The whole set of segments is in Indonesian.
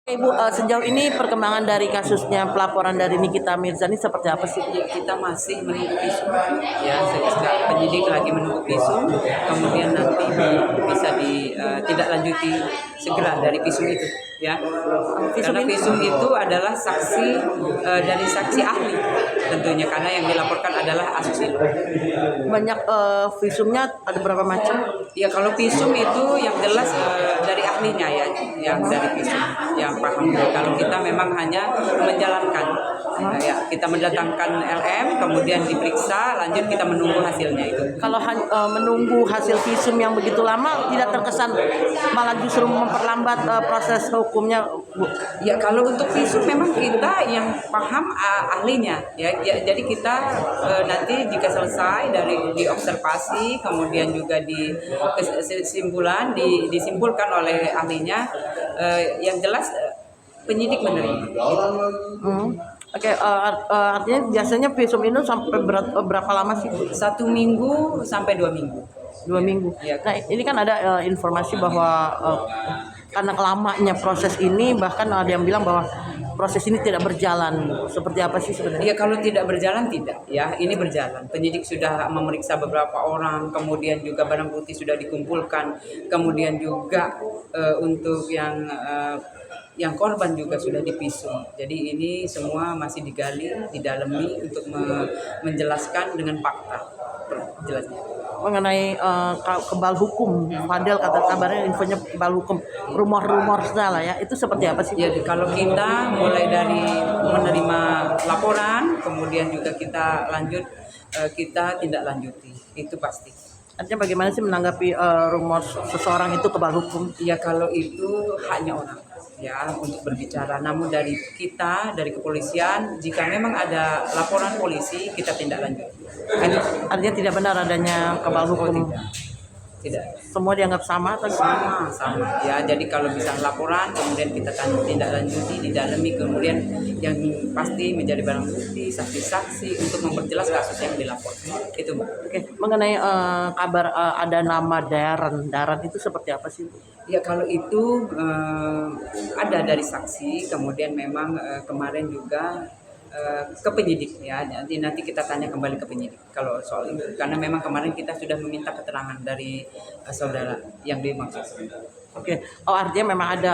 Ibu, sejauh ini perkembangan dari kasusnya pelaporan dari Nikita Mirzani seperti apa sih? Ya, kita masih menunggu visum, ya, penyidik lagi menunggu visum, kemudian nanti bisa ditindaklanjuti segera dari visum itu, ya. Karena visum itu adalah saksi dari saksi ahli, tentunya karena yang dilaporkan adalah asusila. Banyak visumnya ada berapa macam? Ya, kalau visum itu yang jelas dari ahlinya, ya, yang dari visum yang paham. Kalau kita memang hanya menjalankan, ya, kita mendatangkan LM, kemudian diperiksa, lanjut kita menunggu hasilnya itu. Kalau menunggu hasil visum yang begitu lama tidak terkesan malah justru memperlambat proses hukumnya, Bu? Ya, kalau untuk visum memang kita yang paham ahlinya, ya, jadi kita nanti jika selesai dari diobservasi, kemudian juga disimpulkan oleh ahlinya, yang jelas penyidik menerima. Oke, artinya biasanya visum ini sampai berapa lama sih? 1 minggu sampai 2 minggu. 2 minggu. Ya. Nah, ini kan ada informasi bahwa karena lamanya proses ini, bahkan ada yang bilang bahwa proses ini tidak berjalan. Seperti apa sih sebenarnya? Ya, kalau tidak berjalan tidak, ya, ini berjalan. Penyidik sudah memeriksa beberapa orang, kemudian juga barang bukti sudah dikumpulkan, kemudian juga untuk yang korban juga sudah divisum. Jadi ini semua masih digali, didalami untuk menjelaskan dengan fakta jelasnya. Mengenai kebal hukum, Fadel kata kabarnya infonya kebal hukum, rumor-rumor segala ya, itu seperti apa sih? Jadi kalau kita mulai dari menerima laporan, kemudian juga kita kita tindak lanjuti, itu pasti. Artinya bagaimana sih menanggapi rumor seseorang itu kebal hukum? Ya, kalau itu haknya orang, ya, untuk berbicara. Namun dari kita, dari kepolisian, jika memang ada laporan polisi, kita tindak lanjut. Artinya tidak benar adanya kebal hukum. Tidak. Semua dianggap sama atau Sama. Ya, jadi kalau bisa laporan, kemudian kita tindak lanjuti, didalami, kemudian yang pasti menjadi barang bukti, saksi-saksi untuk memperjelas kasus yang dilaporkan. Itu, Mbak. Oke, mengenai kabar ada nama Daran itu seperti apa sih, Bu? Ya, kalau itu ada dari saksi, kemudian memang kemarin juga ke penyidik, ya, nanti kita tanya kembali ke penyidik kalau soal itu, karena memang kemarin kita sudah meminta keterangan dari saudara yang dimaksud. Oke, artinya memang ada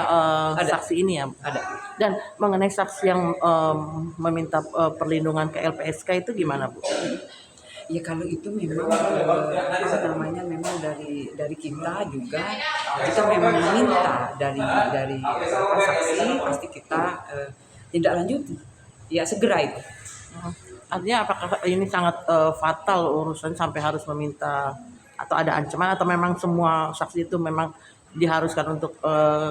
saksi ini ya? Ada. Dan mengenai saksi yang meminta perlindungan ke LPSK itu gimana, Bu? Ya, kalau itu memang memang dari kita juga, kita memang meminta dari saksi, pasti kita tindak lanjuti, ya, segera itu. Artinya apakah ini sangat fatal urusan sampai harus meminta atau ada ancaman, atau memang semua saksi itu memang diharuskan untuk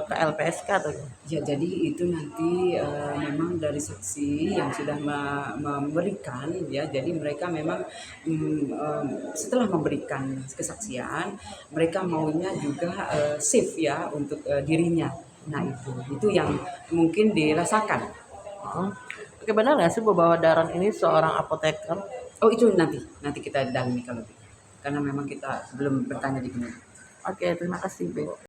ke LPSK atau gimana? Ya, jadi itu nanti memang dari saksi yang sudah memberikan, ya, jadi mereka memang setelah memberikan kesaksian, mereka maunya juga safe, ya, untuk dirinya. Nah, itu yang mungkin dirasakan. Oke, benar nggak sih bahwa Daran ini seorang apoteker? Oh, itu nanti kita dalami kalau gitu. Karena memang kita belum bertanya di sini. Oke, terima kasih, Bu.